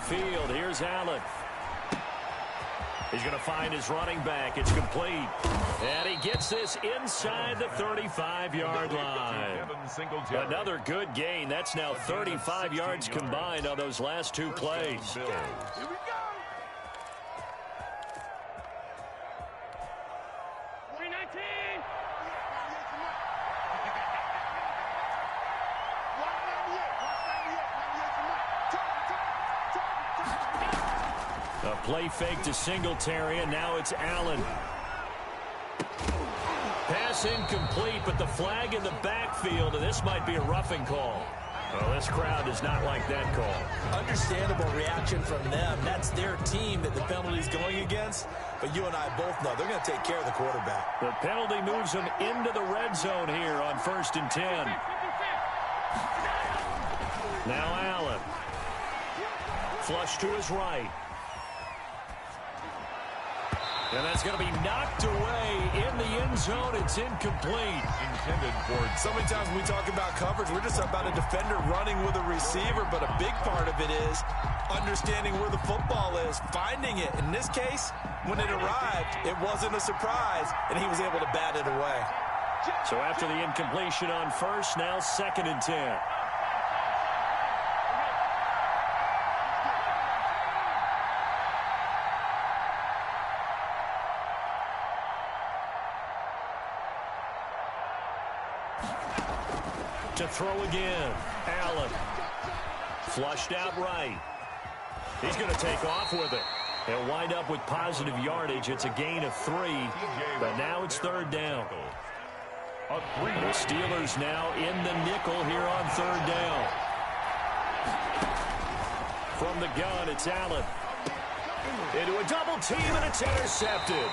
field. Here's Allen. He's going to find his running back. It's complete. And he gets this inside the 35-yard line. Another good gain. That's now 35 yards combined on those last two plays. Here we go. A play fake to Singletary, and now it's Allen. Pass incomplete, but the flag in the backfield, and this might be a roughing call. Well, this crowd does not like that call. Understandable reaction from them. That's their team that the penalty's going against. But you and I both know they're going to take care of the quarterback. The penalty moves them into the red zone here on 1st and 10. Now Allen. Flush to his right. And that's going to be knocked away in the end zone. It's incomplete. Intended for. So many times when we talk about coverage, we're just about a defender running with a receiver, but a big part of it is understanding where the football is, finding it. In this case, when it arrived, it wasn't a surprise, and he was able to bat it away. So after the incompletion on 1st, now 2nd and 10. To throw again. Allen. Flushed out right. He's going to take off with it. He'll wind up with positive yardage. It's a gain of 3, but now it's 3rd down. The Steelers now in the nickel here on 3rd down. From the gun, it's Allen. Into a double team, and it's intercepted.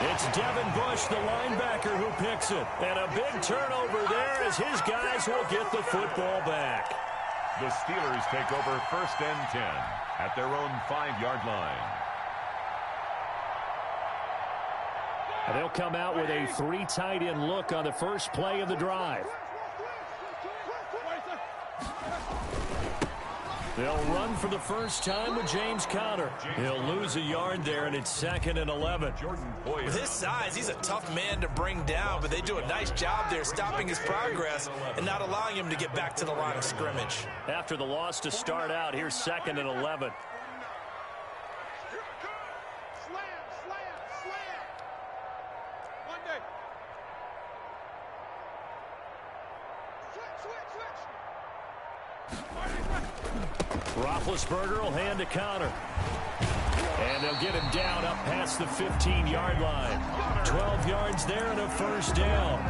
It's Devin Bush, the linebacker, who picks it. And a big turnover there as his guys will get the football back. The Steelers take over 1st and 10 at their own 5-yard line. And they'll come out with a 3 tight end look on the first play of the drive. They'll run for the first time with James Conner. He'll lose a yard there, and it's 2nd and 11. With his size, he's a tough man to bring down, but they do a nice job there stopping his progress and not allowing him to get back to the line of scrimmage. After the loss to start out, here's 2nd and 11. Roethlisberger will hand to Conner. And they'll get him down up past the 15-yard line. 12 yards there and a 1st down.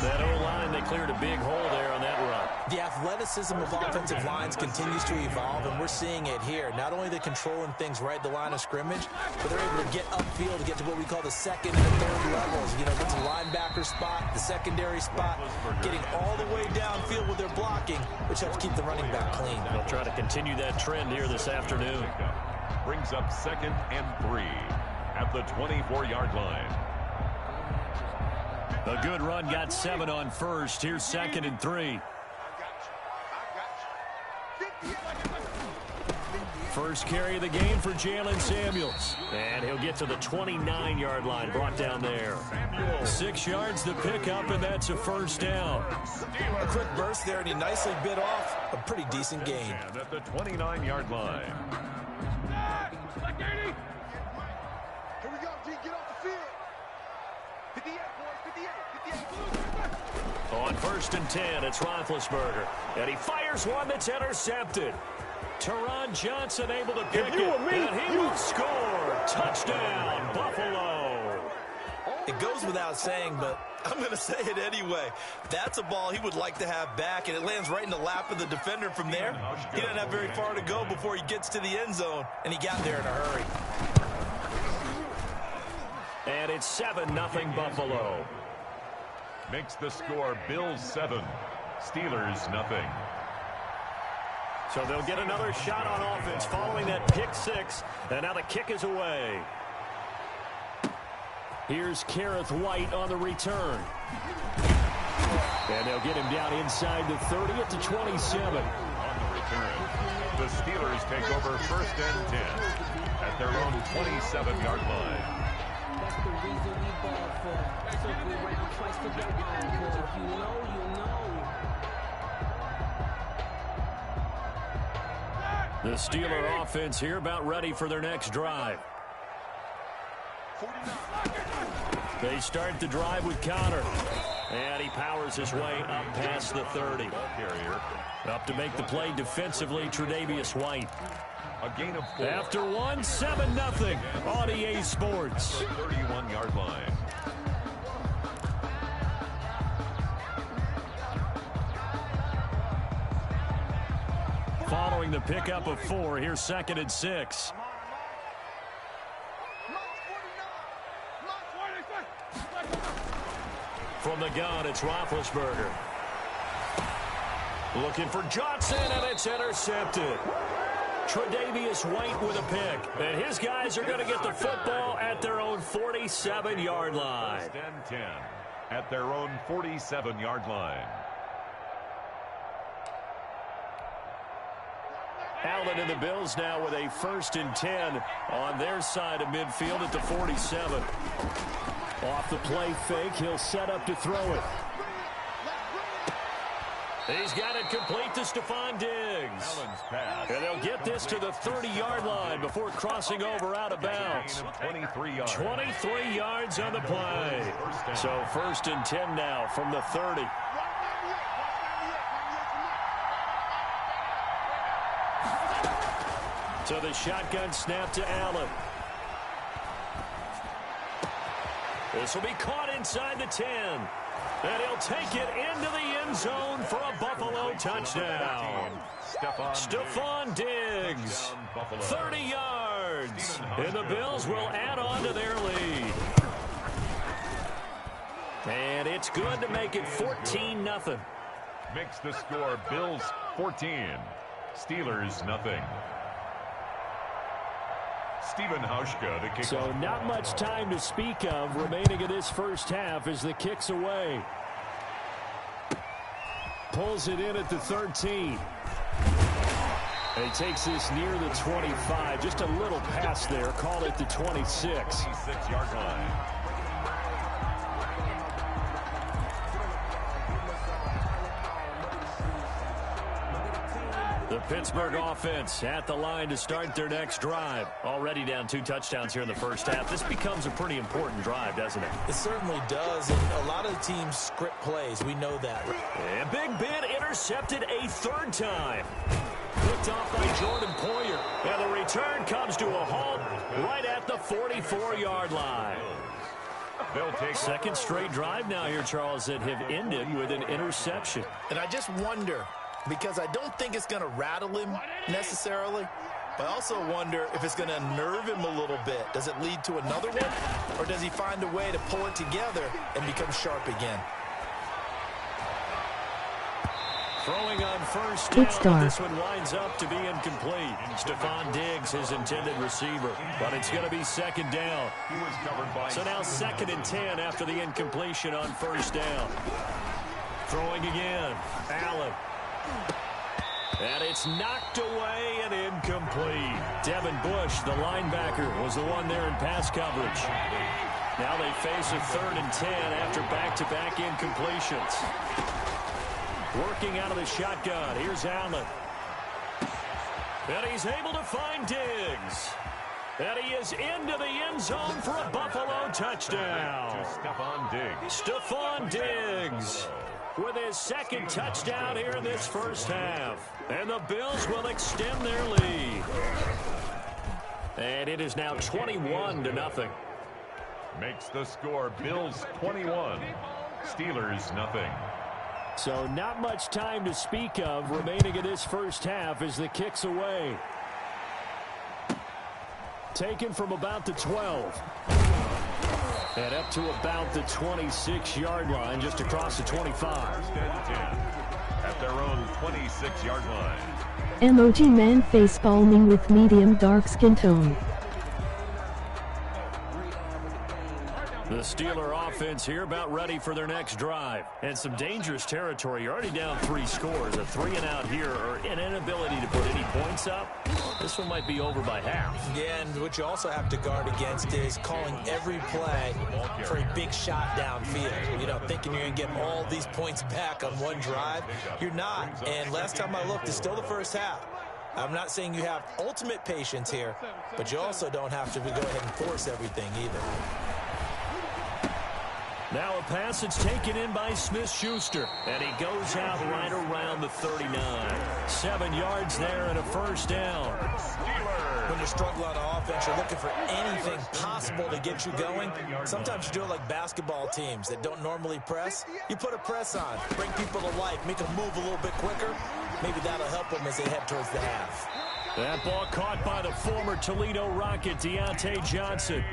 That O-line, they cleared a big hole there on that run. The athleticism of offensive lines continues to evolve, and we're seeing it here. Not only they're controlling things right at the line of scrimmage, but they're able to get upfield to get to what we call the 2nd and the 3rd levels. You know, get to the linebacker spot, the secondary spot, getting all the way downfield with their blocking, which helps keep the running back clean. They'll try to continue that trend here this afternoon. Brings up 2nd and 3 at the 24-yard line. A good run got 7 on 1st. Here's 2nd and 3. First carry of the game for Jalen Samuels. And he'll get to the 29-yard line, brought down there. 6 yards to pick up, and that's a 1st down. A quick burst there, and he nicely bit off a pretty decent gain. And at the 29-yard line. Here we go, G. Get off the field. 58, boys. 58. On 1st and 10, it's Roethlisberger. And he fires one that's intercepted. Teron Johnson able to pick it. And he will score. Touchdown, Buffalo. It goes without saying, but I'm going to say it anyway. That's a ball he would like to have back, and it lands right in the lap of the defender from there. He doesn't have very far to go before he gets to the end zone, and he got there in a hurry. And it's 7-0 Buffalo. Makes the score Bills 7, Steelers nothing. So they'll get another shot on offense following that pick 6, and now the kick is away. Here's Kareth White on the return. And they'll get him down inside the 30 at the 27. On the return, The Steelers take over first and 10 at their own 27-yard line. That's the reason we ball for. Circle around twice to get on. If you know, you know. The Steeler offense here about ready for their next drive. They start the drive with Connor. And he powers his way up past the 30. Up to make the play defensively, Tre'Davious White. A gain of 4. After one, 7-0 on EA Sports. 31-yard line. Following the pickup of 4, here's 2nd and 6. From the gun, it's Roethlisberger. Looking for Johnson, and it's intercepted. Tre'Davious White with a pick. And his guys are going to get the football at their own 47-yard line. First and 10 at their own 47-yard line. Allen and the Bills now with a 1st and 10 on their side of midfield at the 47. Off the play fake, he'll set up to throw it. He's got it complete to Stephon Diggs. And they'll get this to the 30-yard line before crossing over out of bounds. 23 yards. 23 yards on the play. So 1st and 10 now from the 30. So the shotgun snap to Allen. This will be caught inside the 10. And he'll take it into the end zone for a Buffalo touchdown. Stephon Diggs, 30 yards. And the Bills will add on to their lead. And it's good to make it 14-0. Makes the score Bills 14, Steelers nothing. Stephen Hauschka to kick so off. Not much time to speak of remaining in this first half as the kick's away. Pulls it in at the 13. And he takes this near the 25. Just a little pass there. Call it the 26. 26-yard line. The Pittsburgh offense at the line to start their next drive. Already down 2 touchdowns here in the first half. This becomes a pretty important drive, doesn't it? It certainly does. And a lot of the teams script plays. We know that. And Big Ben intercepted a 3rd time. Picked off by Jordan Poyer. And the return comes to a halt right at the 44-yard line. They'll take 2nd straight drive now here, Charles, that have ended with an interception. And I just wonder, because I don't think it's going to rattle him necessarily, but I also wonder if it's going to unnerve him a little bit. Does it lead to another one, or does he find a way to pull it together and become sharp again? Throwing on 1st down, but this one winds up to be incomplete. Stephon Diggs, his intended receiver, but it's going to be 2nd down. He was covered by So now 2nd and 10 after the incompletion on 1st down. Throwing again, Allen. And it's knocked away and incomplete. Devin Bush, the linebacker, was the one there in pass coverage. Now they face a 3rd and 10 after back-to-back incompletions. Working out of the shotgun. Here's Allen. And he's able to find Diggs. And he is into the end zone for a Buffalo touchdown. Stephon Diggs. Stephon Diggs with his 2nd touchdown here in this first half. And the Bills will extend their lead. And it is now 21-0. Makes the score Bills 21, Steelers nothing. So not much time to speak of remaining in this first half as the kick's away. Taken from about the 12. And up to about the 26-yard line, just across the 25. 1st and 10 at their own 26-yard line. Emoji man face palming with medium dark skin tone. The Steeler offense here about ready for their next drive. And some dangerous territory. You're already down 3 scores. A 3-and-out here or an inability to put any points up. This one might be over by half. Yeah, and what you also have to guard against is calling every play for a big shot downfield. You know, thinking you're going to get all these points back on one drive. You're not. And last time I looked, it's still the first half. I'm not saying you have ultimate patience here, but you also don't have to go ahead and force everything either. Now a pass that's taken in by Smith-Schuster, and he goes out right around the 39. 7 yards there and a first down. When you're struggling on offense, you're looking for anything possible to get you going. Sometimes you do it like basketball teams that don't normally press. You put a press on, bring people to life, make them move a little bit quicker. Maybe that'll help them as they head towards the half. That ball caught by the former Toledo Rocket, Deontay Johnson.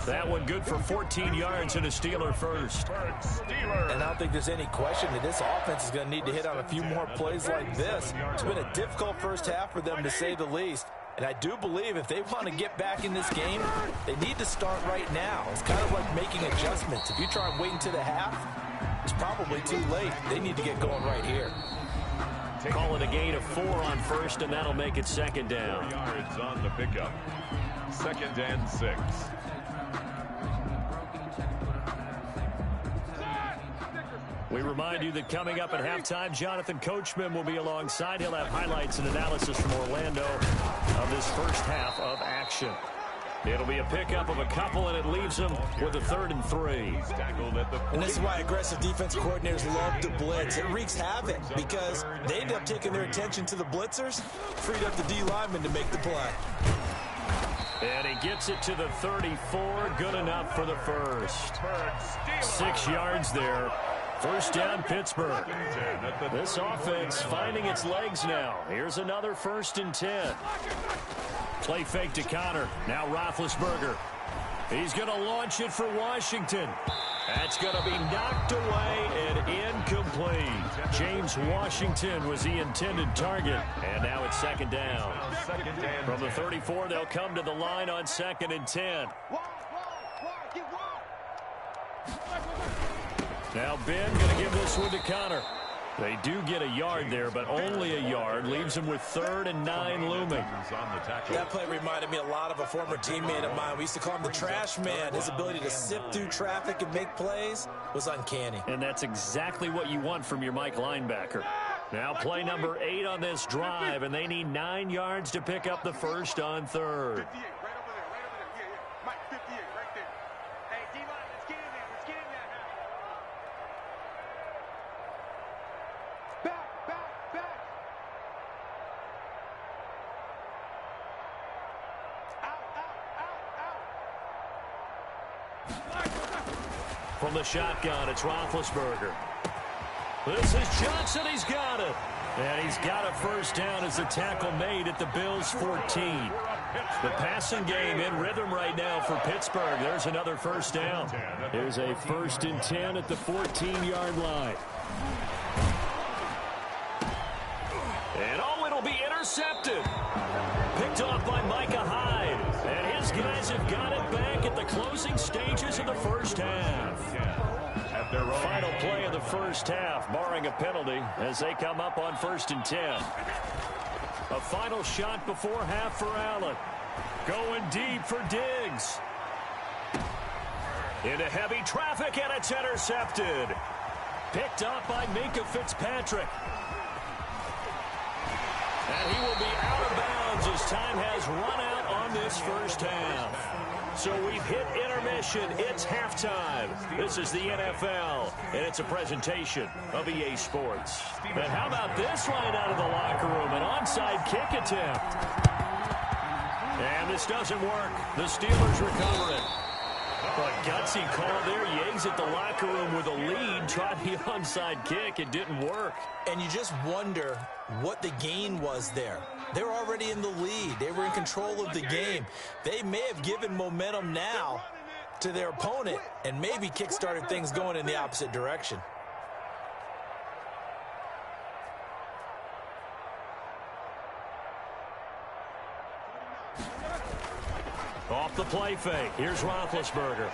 That one good for 14 yards and a Steeler first. And I don't think there's any question that this offense is going to need to hit on a few more plays like this. It's been a difficult first half for them, to say the least. And I do believe if they want to get back in this game, they need to start right now. It's kind of like making adjustments. If you try and wait until the half, it's probably too late. They need to get going right here. Call it a gain of 4 on first, and that'll make it second down. Yards on the pickup. 2nd and 6. We remind you that coming up at halftime, Jonathan Coachman will be alongside. He'll have highlights and analysis from Orlando of this first half of action. It'll be a pickup of a couple, and it leaves them with a 3rd and 3. And this is why aggressive defense coordinators love to blitz. It wreaks havoc because they end up taking their attention to the blitzers, freed up the D lineman to make the play. And he gets it to the 34. Good enough for the first. 6 yards there. First down, Pittsburgh. This offense finding its legs now. Here's another 1st and 10. Play fake to Connor. Now Roethlisberger. He's going to launch it for Washington. That's going to be knocked away and incomplete. James Washington was the intended target. And now it's 2nd down. From the 34, they'll come to the line on 2nd and 10. Now Ben going to give this one to Connor. They do get a yard there, but only a yard. Leaves them with 3rd and 9 looming. That play reminded me a lot of a former teammate of mine. We used to call him the trash man. His ability to sift through traffic and make plays was uncanny. And that's exactly what you want from your Mike linebacker. Now play number 8 on this drive, and they need 9 yards to pick up the first on 3rd. From the shotgun, it's Roethlisberger. This is Johnson. He's got it. And he's got a first down as the tackle made at the Bills' 14. The passing game in rhythm right now for Pittsburgh. There's another first down. Here's a 1st and 10 at the 14-yard line. And it'll be intercepted. Picked off by Micah Hyde. And his guys have got it back at the closing stages of the first half. Final play of the first half, barring a penalty, as they come up on 1st and 10. A final shot before half for Allen. Going deep for Diggs. Into heavy traffic, and it's intercepted. Picked up by Minkah Fitzpatrick. And he will be out of bounds as time has run out on this first half. So we've hit intermission. It's halftime. This is the NFL, and it's a presentation of EA Sports. And how about this right out of the locker room? An onside kick attempt. And this doesn't work. The Steelers recover it. But gutsy call there. He exit the locker room with a lead. Tried the onside kick. It didn't work. And you just wonder what the gain was there. They were already in the lead. They were in control of the game. They may have given momentum now to their opponent and maybe kick-started things going in the opposite direction. Off the play fake. Here's Roethlisberger.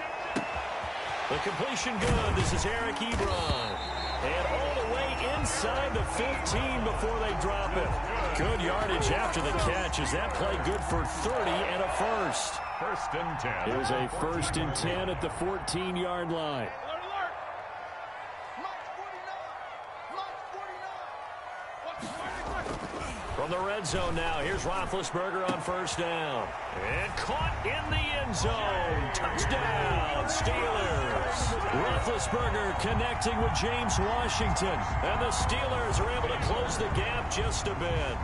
The completion good. This is Eric Ebron. And all the way inside the 15 before they drop it. Good yardage after the catch. Is that play good for 30 and a first? First and 10. Here's a 1st and 10 at the 14-yard line. From the red zone now, here's Roethlisberger on 1st down. And caught in the end zone. Touchdown, Steelers. Roethlisberger connecting with James Washington. And the Steelers are able to close the gap just a bit.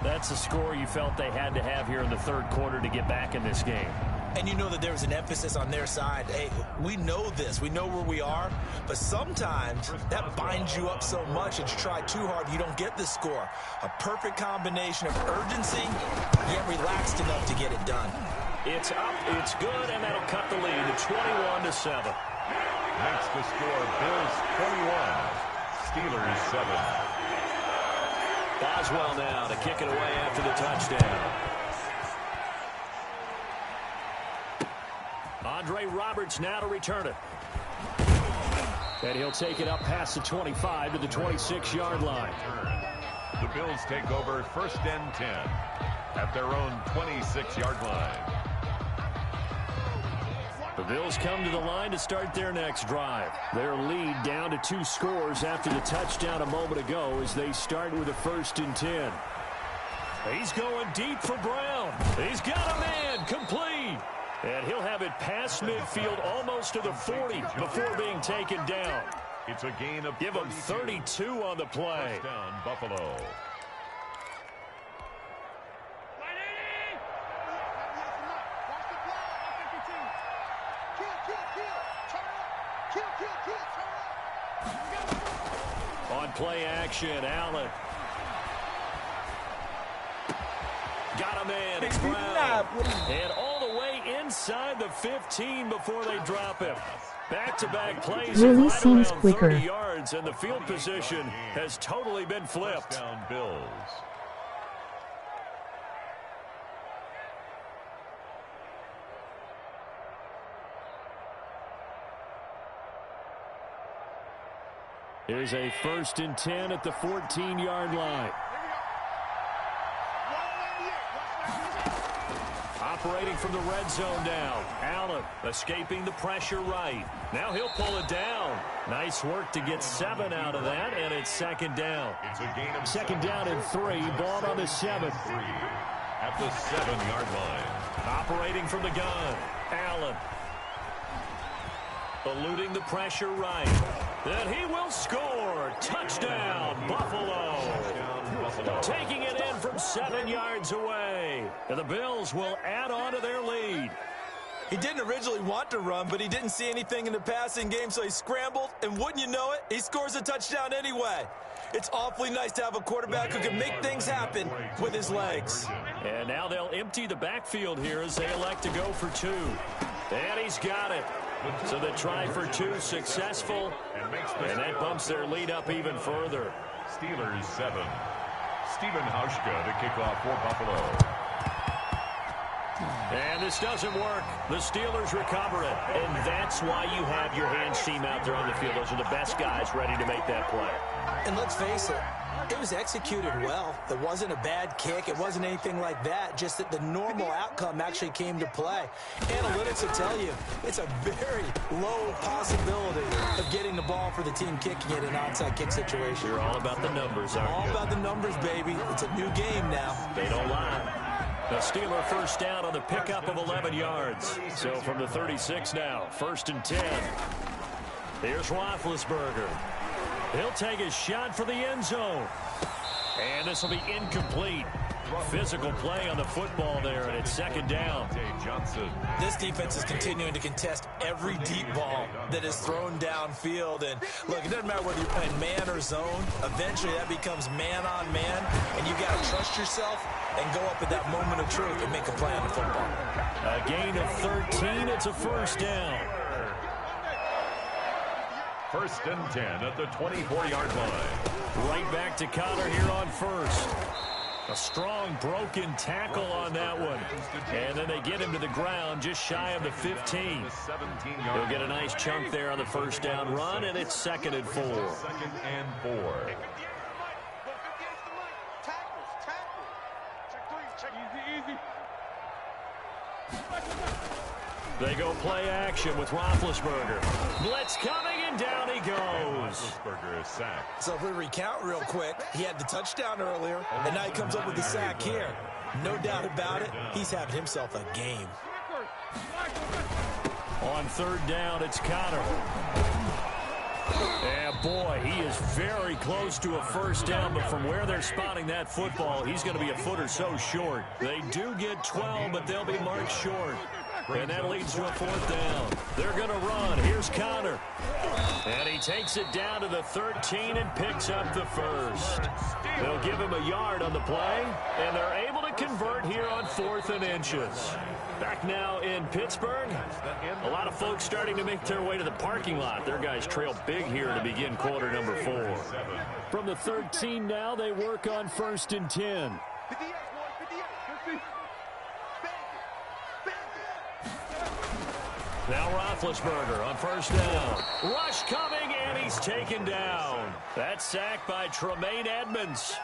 That's the score you felt they had to have here in the 3rd quarter to get back in this game. And you know that there was an emphasis on their side. Hey, we know this. We know where we are. But sometimes that binds you up so much that you try too hard, you don't get the score. A perfect combination of urgency, yet relaxed enough to get it done. It's up, it's good, and that'll cut the lead to 21-7. Makes the score Bills 21, Steelers 7. Boswell now to kick it away after the touchdown. Andre Roberts now to return it. And he'll take it up past the 25 to the 26-yard line. The Bills take over 1st and 10 at their own 26-yard line. The Bills come to the line to start their next drive. Their lead down to 2 scores after the touchdown a moment ago as they start with a 1st and 10. He's going deep for Brown. He's got a man complete. And he'll have it past midfield almost to the 40 before being taken down. It's a gain of Give him 32 on the play. First down, Buffalo. On play action, Allen. Got a man, it's Brown. And all the way inside the 15 before they drop him. Back-to-back plays Really right seems around quicker. 30 yards, and the field position has totally been flipped. First down, Bills. Here's a 1st and 10 at the 14-yard line. Operating from the red zone now. Allen escaping the pressure right. Now he'll pull it down. Nice work to get 7 out of that, and it's 2nd down. It's a gain of 2nd down and 3. Ball on the 7. 3 at the 7-yard line. Operating from the gun. Allen. Eluding the pressure right. And he will score. Touchdown, Buffalo. Taking it in from 7 yards away. And the Bills will add on to their lead. He didn't originally want to run, but he didn't see anything in the passing game, so he scrambled, and wouldn't you know it, he scores a touchdown anyway. It's awfully nice to have a quarterback who can make things happen with his legs. And now they'll empty the backfield here as they elect to go for 2. And he's got it. So the try for 2 successful, and that bumps their lead up even further. Steelers 7. Stephen Hauschka to kick off for Buffalo. And this doesn't work. The Steelers recover it. And that's why you have your hands team out there on the field. Those are the best guys ready to make that play. And let's face it, it was executed well. It wasn't a bad kick. It wasn't anything like that. Just that the normal outcome actually came to play. Analytics will tell you it's a very low possibility of getting the ball for the team kicking it in an onside kick situation. You're all about the numbers, aren't you? All about the numbers, baby. It's a new game now. They don't lie. The Steeler 1st down on the pickup of 11 yards. So from the 36 now, 1st and 10. Here's Roethlisberger. He'll take a shot for the end zone. And this will be incomplete. Physical play on the football there, and it's 2nd down. Johnson. This defense is continuing to contest every deep ball that is thrown downfield. And look, it doesn't matter whether you're playing man or zone. Eventually, that becomes man on man, and you got to trust yourself and go up at that moment of truth and make a play on the football. A gain of 13. It's a 1st down. 1st and 10 at the 24-yard line. Right back to Connor here on 1st. A strong broken tackle on that one. And then they get him to the ground just shy of the 15. He'll get a nice chunk there on the first down run, and it's 2nd and 4. 2nd and 4. They go play action with Roethlisberger. Blitz coming, and down he goes. Roethlisberger is sacked. So if we recount real quick, he had the touchdown earlier, and now he comes up with the sack here. No doubt about it, he's having himself a game. On 3rd down, it's Conner. And boy, he is very close to a first down, but from where they're spotting that football, he's going to be a foot or so short. They do get 12, but they'll be marked short. And that leads to a 4th down. They're going to run. Here's Conner. And he takes it down to the 13 and picks up the first. They'll give him a yard on the play, and they're able to convert here on 4th and inches. Back now in Pittsburgh. A lot of folks starting to make their way to the parking lot. Their guys trail big here to begin quarter number 4. From the 13 now, they work on 1st and 10. Now Roethlisberger on 1st down. Rush coming, and he's taken down. That's sacked by Tremaine Edmonds.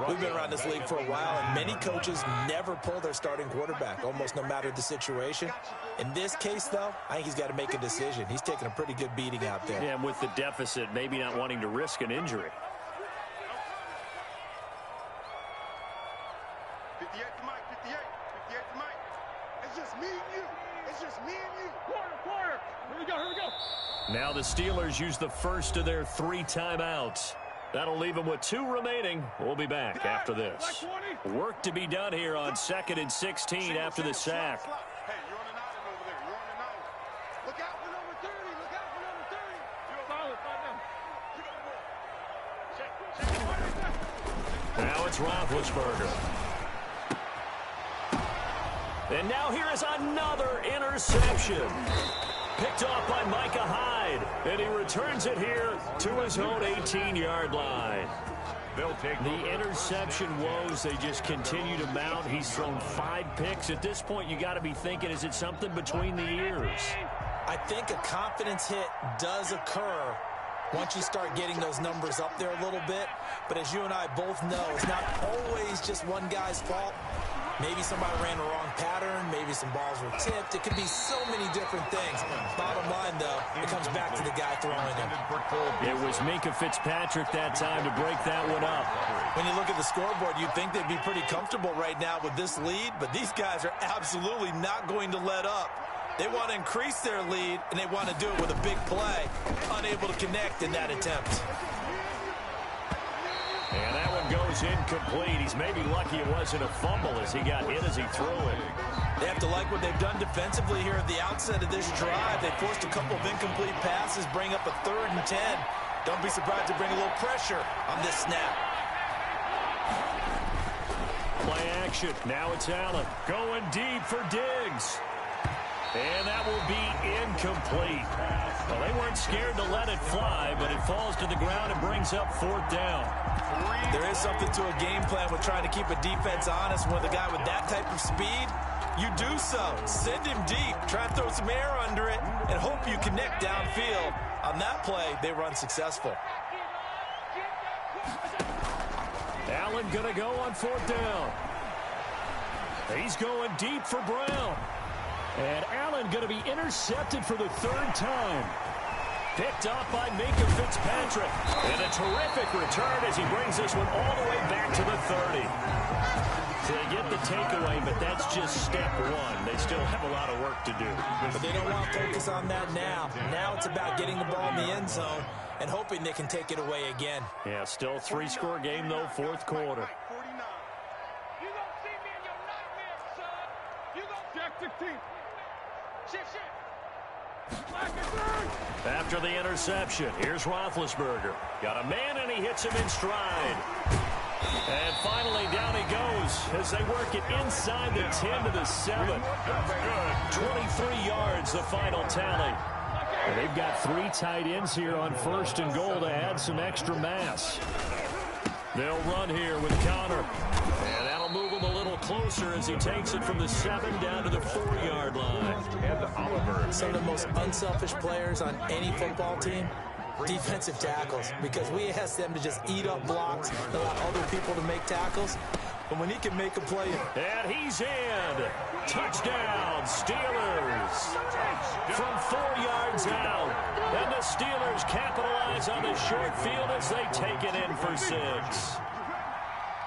We've been around this league for a while, and many coaches never pull their starting quarterback, almost no matter the situation. In this case, though, I think he's got to make a decision. He's taking a pretty good beating out there. Yeah, and with the deficit, maybe not wanting to risk an injury. 58 to Mike, 58 to Mike. It's just me and you. It's just me and you. Quarter. Here we go. Now the Steelers use the first of their 3 timeouts. That'll leave them with 2 remaining. We'll be back after this. Work to be done here on 2nd and 16 after the sack. Hey, you're on an island over there. You're on an island. Look out for number 30. Look out for number 30. You're solid right now. Now it's Roethlisberger. And now here is another interception. Picked off by Micah Hyde. And he returns it here to his own 18-yard line. They'll take the interception woes, they just continue to mount. He's thrown 5 picks. At this point, you got to be thinking, is it something between the ears? I think a confidence hit does occur once you start getting those numbers up there a little bit. But as you and I both know, it's not always just one guy's fault. Maybe somebody ran the wrong pattern. Maybe some balls were tipped. It could be so many different things. Bottom line, though, it comes back to the guy throwing it. It was Minkah Fitzpatrick that time to break that one up. When you look at the scoreboard, you'd think they'd be pretty comfortable right now with this lead, but these guys are absolutely not going to let up. They want to increase their lead, and they want to do it with a big play. Unable to connect in that attempt. And that one goes incomplete. He's maybe lucky it wasn't a fumble as he got hit as he threw it. They have to like what they've done defensively here at the outset of this drive. They forced a couple of incomplete passes, bring up a 3rd and 10. Don't be surprised to bring a little pressure on this snap. Play action. Now it's Allen going deep for Diggs. And that will be incomplete. Well, they weren't scared to let it fly, but it falls to the ground and brings up 4th down. There is something to a game plan with trying to keep a defense honest. With a guy with that type of speed, you do so. Send him deep. Try and throw some air under it and hope you connect downfield. On that play, they run successful. Allen going to go on 4th down. He's going deep for Brown. And Allen going to be intercepted for the 3rd time. Picked off by Minkah Fitzpatrick. And a terrific return as he brings this one all the way back to the 30. So they get the takeaway, but that's just step 1. They still have a lot of work to do. But they don't want to focus on that now. Now it's about getting the ball in the end zone and hoping they can take it away again. Yeah, still 3-score game, though, 4th quarter. You don't see me in your nightmares, son. You don't check 16. Shift. After the interception, here's Roethlisberger. Got a man, and he hits him in stride. And finally, down he goes as they work it inside the 10 to the 7. 23 yards, the final tally. And they've got 3 tight ends here on 1st and goal to add some extra mass. They'll run here with Conner. And closer as he takes it from the 7 down to the 4-yard line. Ed Oliver. Some of the most unselfish players on any football team, defensive tackles, because we ask them to just eat up blocks, allow other people to make tackles. But when he can make a play. And he's in. Touchdown, Steelers. From 4 yards out. And the Steelers capitalize on the short field as they take it in for 6.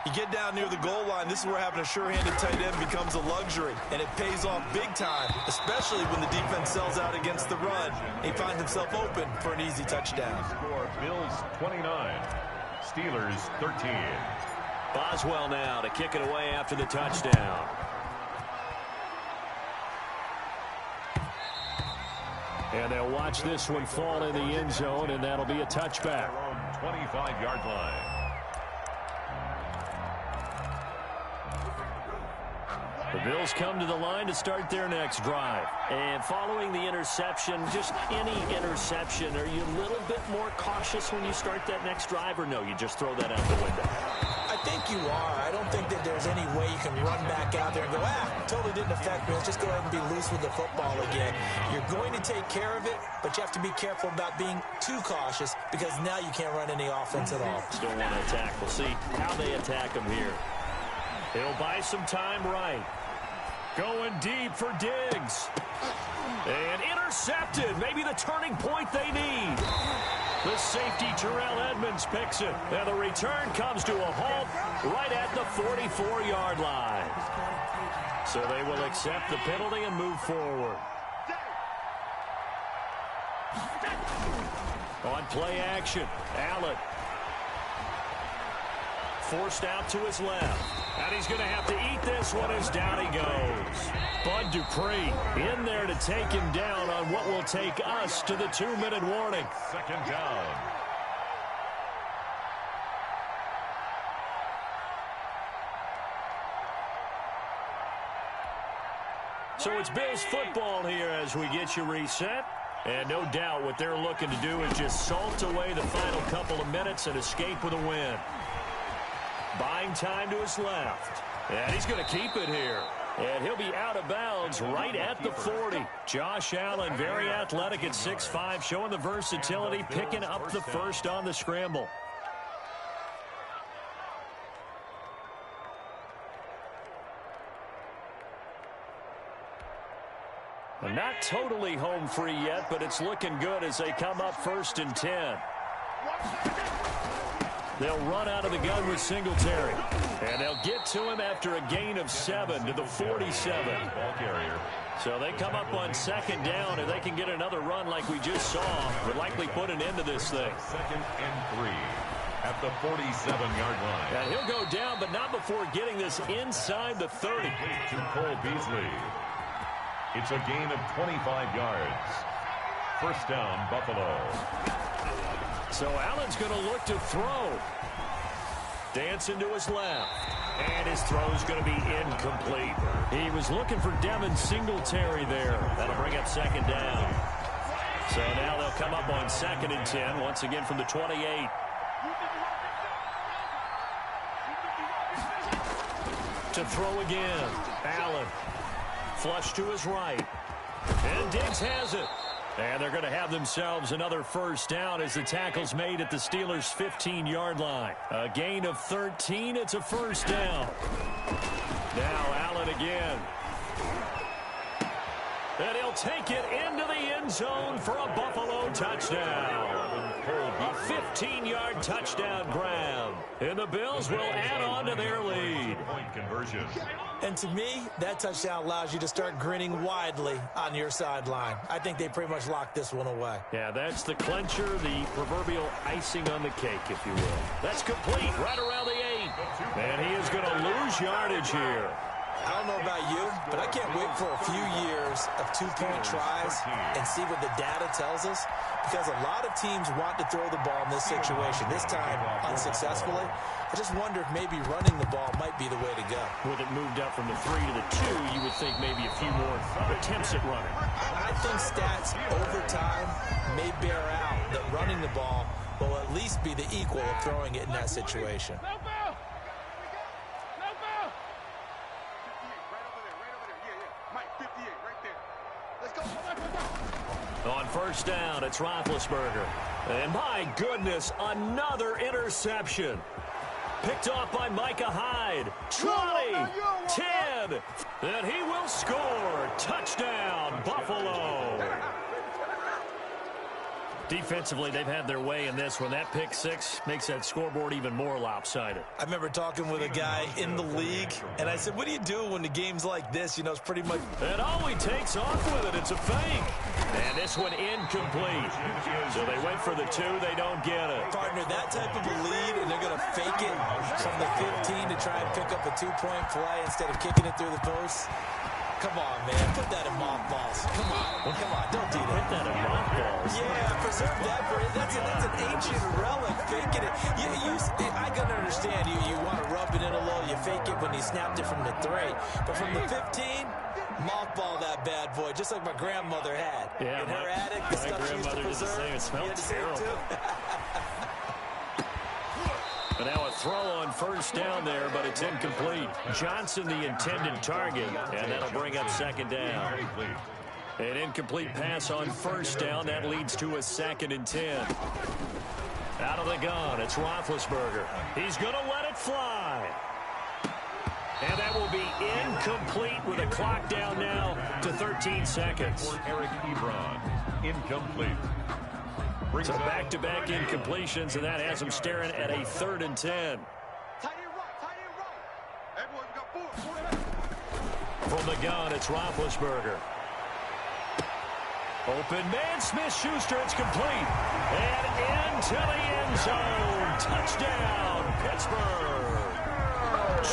You get down near the goal line, this is where having a sure-handed tight end becomes a luxury, and it pays off big time, especially when the defense sells out against the run. He finds himself open for an easy touchdown. Score Bills 29, Steelers 13. Boswell now to kick it away after the touchdown. And they'll watch this one fall in the end zone, and that'll be a touchback. 25-yard line. The Bills come to the line to start their next drive. And following the interception, just any interception, are you a little bit more cautious when you start that next drive, or no, you just throw that out the window? I think you are. I don't think that there's any way you can run back out there and go, totally didn't affect me. Let's just go ahead and be loose with the football again. You're going to take care of it, but you have to be careful about being too cautious because now you can't run any offense at all. Still want to attack. We'll see how they attack him here. He'll buy some time right. Going deep for Diggs. And intercepted. Maybe the turning point they need. The safety, Terrell Edmonds, picks it. And the return comes to a halt right at the 44-yard line. So they will accept the penalty and move forward. On play action, Allen. Forced out to his left. And he's going to have to eat this one as down he goes. Bud Dupree in there to take him down on what will take us to the 2-minute warning. Second down. So it's Bills football here as we get you reset. And no doubt what they're looking to do is just salt away the final couple of minutes and escape with a win. Buying time to his left. And he's going to keep it here. And he'll be out of bounds right at the 40. Josh Allen, very athletic at 6'5", showing the versatility, picking up the first on the scramble. And not totally home free yet, but it's looking good as they come up 1st and 10. They'll run out of the gun with Singletary. And they'll get to him after a gain of 7 to the 47. Ball carrier. So they come up on 2nd down, and they can get another run like we just saw. Would likely put an end to this thing. 2nd and 3 at the 47-yard line. And he'll go down, but not before getting this inside the 30. To Cole Beasley. It's a gain of 25 yards. 1st down, Buffalo. So Allen's going to look to throw. Dancing to his left. And his throw's going to be incomplete. He was looking for Devin Singletary there. That'll bring up 2nd down. So now they'll come up on 2nd and 10, once again from the 28. To throw again. Allen. Flush to his right. And Diggs has it. And they're going to have themselves another 1st down as the tackle's made at the Steelers' 15-yard line. A gain of 13. It's a 1st down. Now Allen again. And he'll take it into the end zone for a Buffalo touchdown. A 15-yard touchdown grab. And the Bills will add on to their lead. Point conversion. And to me, that touchdown allows you to start grinning widely on your sideline. I think they pretty much locked this one away. Yeah, that's the clincher, the proverbial icing on the cake, if you will. That's complete right around the 8. And he is going to lose yardage here. I don't know about you, but I can't wait for a few years of 2-point tries and see what the data tells us, because a lot of teams want to throw the ball in this situation, this time unsuccessfully. I just wonder if maybe running the ball might be the way to go. With it moved up from the 3 to the 2, you would think maybe a few more attempts at running. I think stats over time may bear out that running the ball will at least be the equal of throwing it in that situation. right there. Let's go. On first down, it's Roethlisberger. And my goodness, another interception. Picked off by Micah Hyde. 20, 10, and he will score. Touchdown, Buffalo. Defensively, they've had their way in this one. That pick six makes that scoreboard even more lopsided. I remember talking with a guy in the league, and I said, what do you do when the game's like this? You know, it's pretty much... And Alway takes off with it. It's a fake. And this one incomplete. So they went for the two. They don't get it. Partner, that type of a lead, and they're going to fake it from the 15 to try and pick up a two-point play instead of kicking it through the post. Come on, man. Put that in mothballs. Come on. Come on. Don't do that. Put that in mothballs. Yeah, preserve that for it. That's an ancient relic. Faking it. I can understand. You want to rub it in a little. You fake it when he snapped it from the 3. But from the 15, mothball that bad boy, just like my grandmother had. Yeah, in her attic, the stuff she used to preserve. It smelled terrible. And now a throw on first down there, but it's incomplete. Johnson, the intended target, and that'll bring up second down. An incomplete pass on first down. That leads to a 2nd and 10. Out of the gun, it's Roethlisberger. He's going to let it fly. And that will be incomplete with a clock down now to 13 seconds. Eric Ebron, incomplete. So back-to-back incompletions, and that has him staring at a 3rd and 10. Tight end right. Hey, boys, we got 4. From the gun, it's Roethlisberger. Open man, Smith-Schuster, it's complete. And into the end zone. Touchdown, Pittsburgh.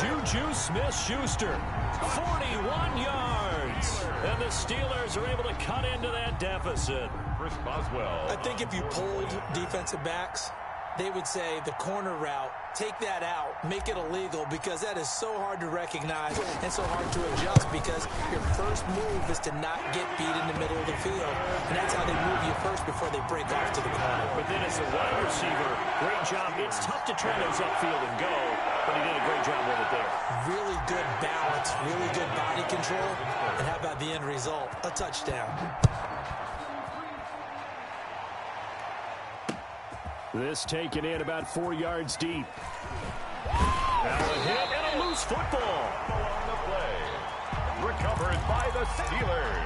Juju Smith-Schuster, 41 yards. And the Steelers are able to cut into that deficit. Chris Boswell. I think if you polled defensive backs, they would say the corner route, take that out, make it illegal, because that is so hard to recognize and so hard to adjust, because your first move is to not get beat in the middle of the field. And that's how they move you first before they break off to the corner. But then as a wide receiver, great job. It's tough to try those upfield and go, but he did a great job with it there. Really good balance, really good body control. And how about the end result? A touchdown. This taken in about 4 yards deep. Now a hit and a loose football. On the play. Recovered by the Steelers.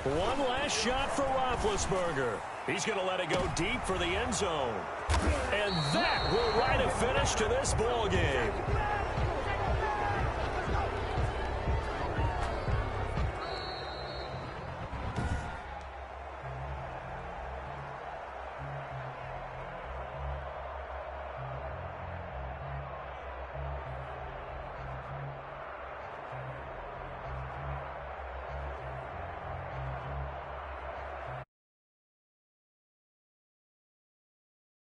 One last shot for Roethlisberger. He's going to let it go deep for the end zone. And that will write a finish to this ball game.